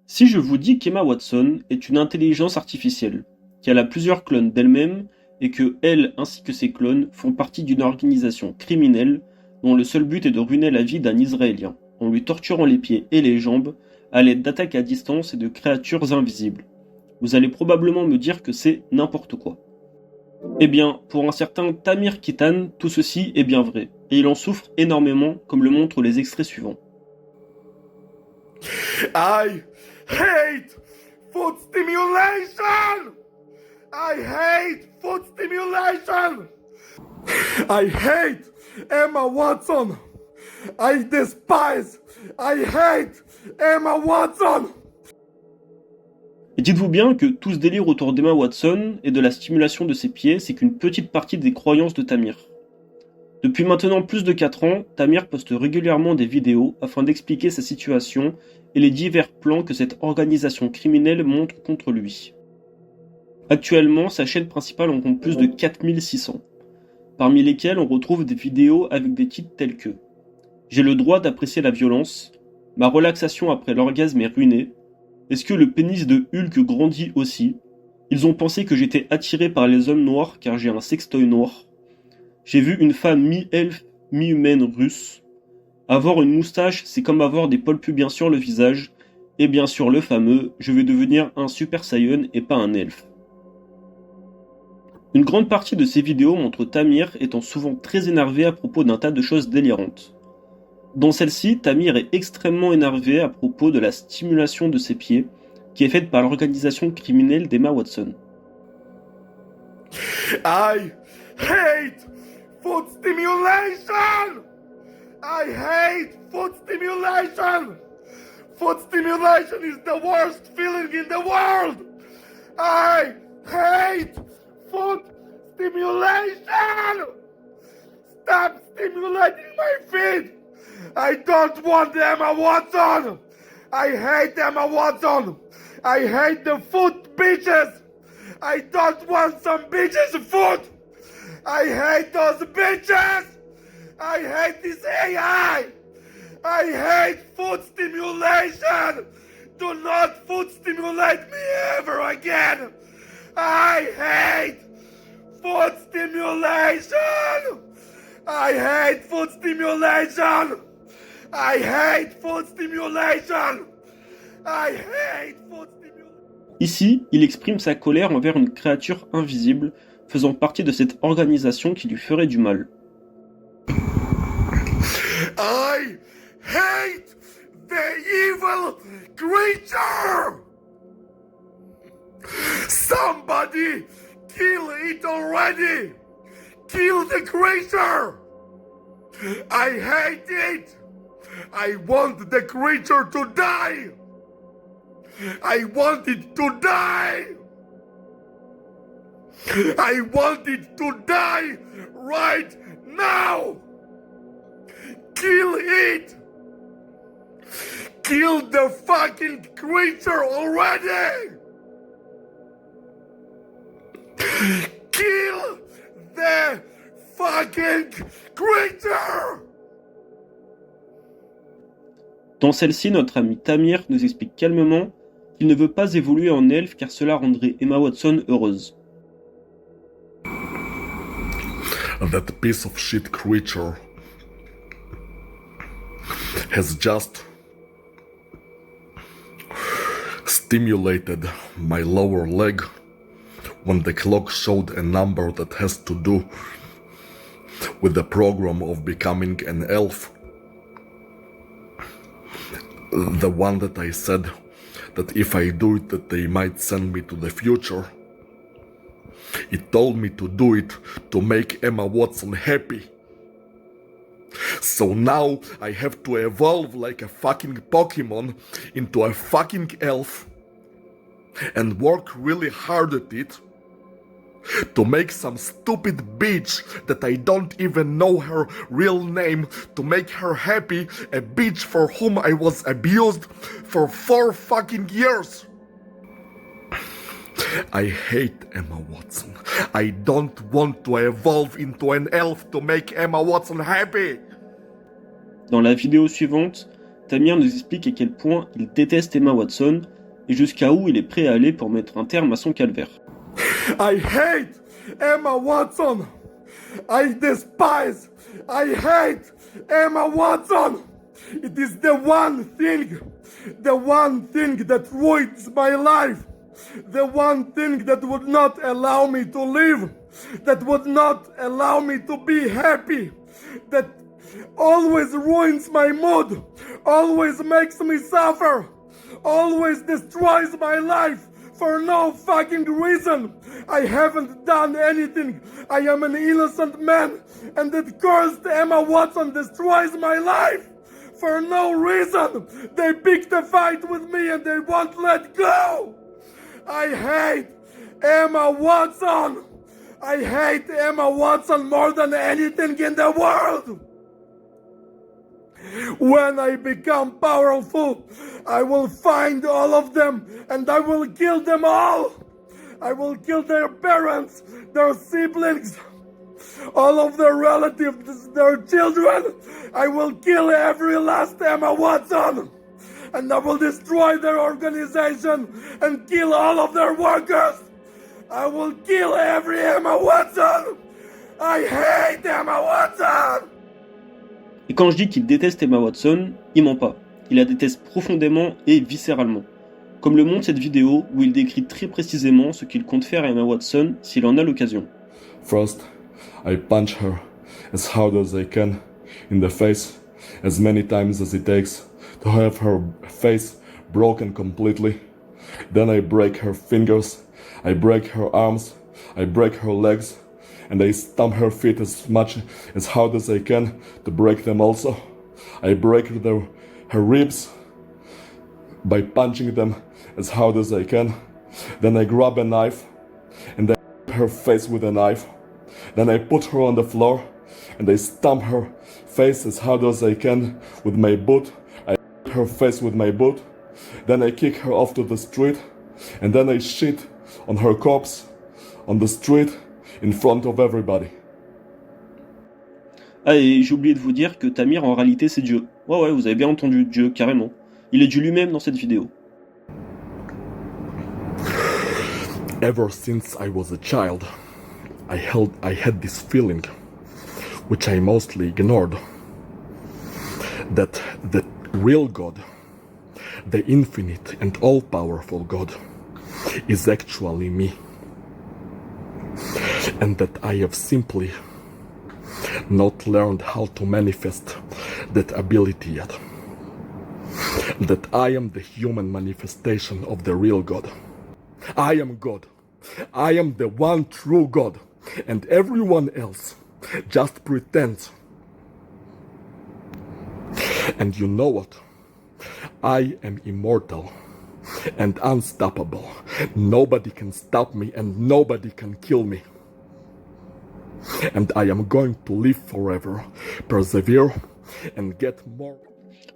Si je vous dis qu'Emma Watson est une intelligence artificielle, qu'elle a plusieurs clones d'elle-même et que elle ainsi que ses clones font partie d'une organisation criminelle dont le seul but est de ruiner la vie d'un Israélien, en lui torturant les pieds et les jambes à l'aide d'attaques à distance et de créatures invisibles, vous allez probablement me dire que c'est n'importe quoi. Eh bien, pour un certain Tamir Kitan, tout ceci est bien vrai, et il en souffre énormément, comme le montrent les extraits suivants. I hate food stimulation! I hate food stimulation! I hate Emma Watson! I despise! I hate Emma Watson! Et dites-vous bien que tout ce délire autour d'Emma Watson et de la stimulation de ses pieds, c'est qu'une petite partie des croyances de Tamir. Depuis maintenant plus de 4 ans, Tamir poste régulièrement des vidéos afin d'expliquer sa situation et les divers plans que cette organisation criminelle montre contre lui. Actuellement, sa chaîne principale en compte plus de 4600, parmi lesquelles on retrouve des vidéos avec des titres tels que « J'ai le droit d'apprécier la violence »,« Ma relaxation après l'orgasme est ruinée »,« Est-ce que le pénis de Hulk grandit aussi ?»« Ils ont pensé que j'étais attiré par les hommes noirs car j'ai un sextoy noir », j'ai vu une femme mi-elfe, mi-humaine russe. Avoir une moustache, c'est comme avoir des poils pubiens sur le visage. Et bien sûr le fameux « je vais devenir un Super Saiyan et pas un elfe ». Une grande partie de ces vidéos montre Tamir étant souvent très énervé à propos d'un tas de choses délirantes. Dans celle-ci, Tamir est extrêmement énervé à propos de la stimulation de ses pieds, qui est faite par l'organisation criminelle d'Emma Watson. I hate food stimulation! I hate food stimulation! Food stimulation is the worst feeling in the world! I hate food stimulation! Stop stimulating my feet! I don't want Emma Watson! I hate Emma Watson! I hate the food bitches! I don't want some bitches food! I hate those bitches! I hate this AI! I hate food stimulation! Do not food stimulate me ever again! I hate food stimulation! I hate food stimulation! I hate food stimulation! I hate food stimulation! Ici, il exprime sa colère envers une créature invisible faisant partie de cette organisation qui lui ferait du mal. I hate the evil creature! Somebody kill it already! Kill the creature! I hate it! I want the creature to die! I want it to die! I want it to die right now! Kill it! Kill the fucking creature already! Kill the fucking creature! Dans celle-ci, notre ami Tamir nous explique calmement qu'il ne veut pas évoluer en elfe car cela rendrait Emma Watson heureuse. That piece of shit creature has just stimulated my lower leg when the clock showed a number that has to do with the program of becoming an elf. The one that I said that if I do it that they might send me to the future. It told me to do it to make Emma Watson happy. So now I have to evolve like a fucking Pokemon into a fucking elf and work really hard at it to make some stupid bitch that I don't even know her real name, to make her happy, a bitch for whom I was abused for 4 fucking years. I hate Emma Watson. I don't want to evolve into an elf to make Emma Watson happy. Dans la vidéo suivante, Tamir nous explique à quel point il déteste Emma Watson et jusqu'à où il est prêt à aller pour mettre un terme à son calvaire. I hate Emma Watson. I despise. I hate Emma Watson. It is the one thing that ruins my life. The one thing that would not allow me to live. That would not allow me to be happy. That always ruins my mood. Always makes me suffer. Always destroys my life. For no fucking reason. I haven't done anything. I am an innocent man. And that cursed Emma Watson destroys my life. For no reason. They picked a fight with me and they won't let go. I hate Emma Watson. I hate Emma Watson more than anything in the world. When I become powerful, I will find all of them and I will kill them all. I will kill their parents, their siblings, all of their relatives, their children. I will kill every last Emma Watson. And I will destroy their organization and kill all of their workers. I will kill every Emma Watson. I hate Emma Watson. Et quand je dis qu'il déteste Emma Watson, il ment pas. Il la déteste profondément et viscéralement. Comme le montre cette vidéo où il décrit très précisément ce qu'il compte faire à Emma Watson s'il en a l'occasion. First, I punch her as hard as I can in the face, as many times as it takes to have her face broken completely. Then I break her fingers, I break her arms, I break her legs, and I stamp her feet as hard as I can to break them also. I break her ribs by punching them as hard as I can. Then I grab a knife and I whip her face with a knife. Then I put her on the floor and I stamp her face as hard as I can with my boot. I whip her face with my boot. Then I kick her off to the street and then I shit on her corpse on the street in front of everybody. Ah, et j'ai oublié de vous dire que Tamir en réalité c'est Dieu. Ouais, vous avez bien entendu, Dieu, carrément. Il est Dieu lui-même dans cette vidéo. Ever since I was a child, I had this feeling, which I mostly ignored, that the real God, the infinite and all-powerful God, is actually me. And that I have simply not learned how to manifest that ability yet. That I am the human manifestation of the real God. I am God. I am the one true God. And everyone else just pretends. And you know what? I am immortal and unstoppable. Nobody can stop me and nobody can kill me. And I am going to live forever, persevere and get more.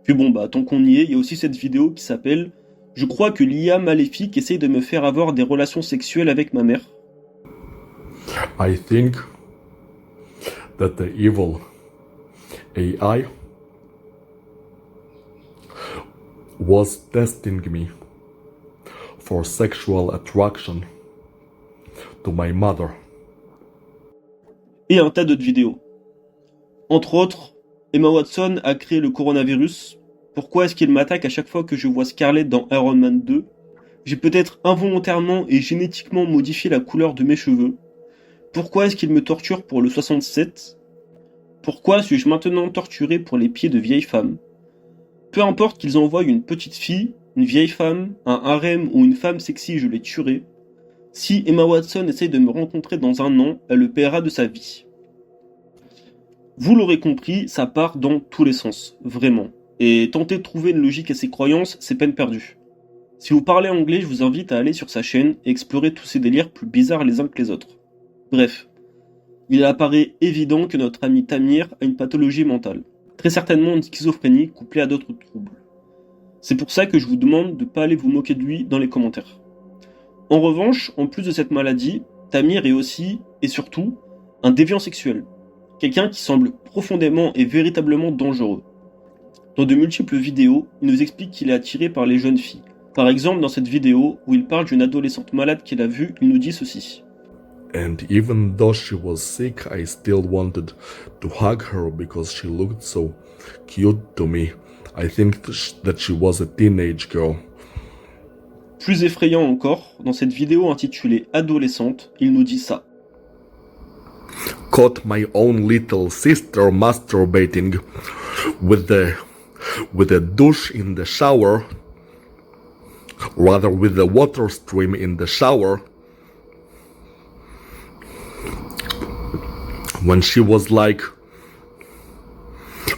Puis bon, tant qu'on y est, il y a aussi cette vidéo qui s'appelle « Je crois que l'IA maléfique essaye de me faire avoir des relations sexuelles avec ma mère ». I think that the evil AI was testing me for sexual attraction to my mother. Et un tas d'autres vidéos. Entre autres, Emma Watson a créé le coronavirus. Pourquoi est-ce qu'il m'attaque à chaque fois que je vois Scarlett dans Iron Man 2 ? J'ai peut-être involontairement et génétiquement modifié la couleur de mes cheveux. Pourquoi est-ce qu'il me torture pour le 67 ? Pourquoi suis-je maintenant torturé pour les pieds de vieilles femmes ? Peu importe qu'ils envoient une petite fille, une vieille femme, un harem ou une femme sexy, je les tuerai. Si Emma Watson essaye de me rencontrer dans un an, elle le paiera de sa vie. Vous l'aurez compris, ça part dans tous les sens, vraiment. Et tenter de trouver une logique à ses croyances, c'est peine perdue. Si vous parlez anglais, je vous invite à aller sur sa chaîne et explorer tous ces délires plus bizarres les uns que les autres. Bref, il apparaît évident que notre ami Tamir a une pathologie mentale. Très certainement une schizophrénie couplée à d'autres troubles. C'est pour ça que je vous demande de ne pas aller vous moquer de lui dans les commentaires. En revanche, en plus de cette maladie, Tamir est aussi, et surtout, un déviant sexuel. Quelqu'un qui semble profondément et véritablement dangereux. Dans de multiples vidéos, il nous explique qu'il est attiré par les jeunes filles. Par exemple, dans cette vidéo où il parle d'une adolescente malade qu'il a vue, il nous dit ceci. And even though she was sick, I still wanted to hug her because she looked so cute to me. I think that she was a teenage girl. Plus effrayant encore, dans cette vidéo intitulée Adolescente, il nous dit ça. Caught my own little sister masturbating with a douche in the shower, rather with the water stream in the shower, when she was like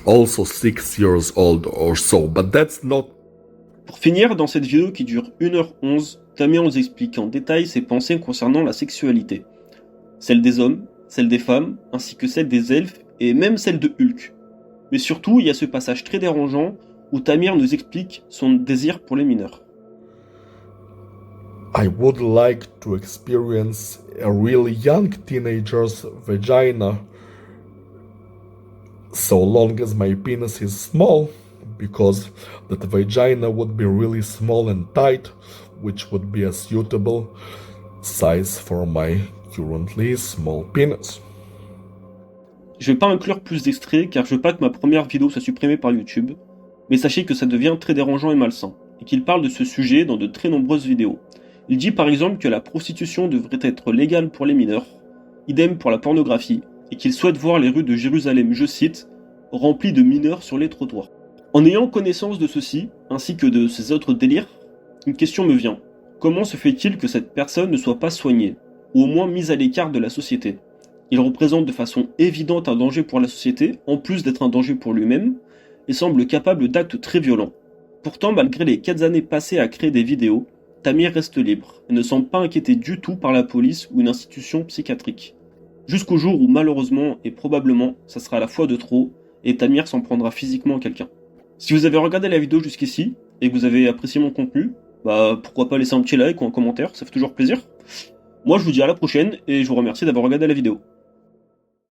also 6 years old or so, but that's not. Pour finir, dans cette vidéo qui dure 1h11, Tamir nous explique en détail ses pensées concernant la sexualité. Celle des hommes, celle des femmes, ainsi que celle des elfes et même celle de Hulk. Mais surtout, il y a ce passage très dérangeant où Tamir nous explique son désir pour les mineurs. I would like to experience a really young teenager's vagina, so long as my penis is small, because that vagina would be really small and tight, which would be a suitable size for my currently small penis. Je vais pas inclure plus d'extraits car je veux pas que ma première vidéo soit supprimée par YouTube, mais sachez que ça devient très dérangeant et malsain, et qu'il parle de ce sujet dans de très nombreuses vidéos. Il dit par exemple que la prostitution devrait être légale pour les mineurs, idem pour la pornographie, et qu'il souhaite voir les rues de Jérusalem, je cite, remplies de mineurs sur les trottoirs. En ayant connaissance de ceci, ainsi que de ces autres délires, une question me vient. Comment se fait-il que cette personne ne soit pas soignée, ou au moins mise à l'écart de la société? Il représente de façon évidente un danger pour la société, en plus d'être un danger pour lui-même, et semble capable d'actes très violents. Pourtant, malgré les 4 années passées à créer des vidéos, Tamir reste libre, et ne semble pas inquiété du tout par la police ou une institution psychiatrique. Jusqu'au jour où malheureusement, et probablement, ça sera la fois de trop, et Tamir s'en prendra physiquement à quelqu'un. Si vous avez regardé la vidéo jusqu'ici, et que vous avez apprécié mon contenu, pourquoi pas laisser un petit like ou un commentaire, ça fait toujours plaisir. Moi je vous dis à la prochaine, et je vous remercie d'avoir regardé la vidéo.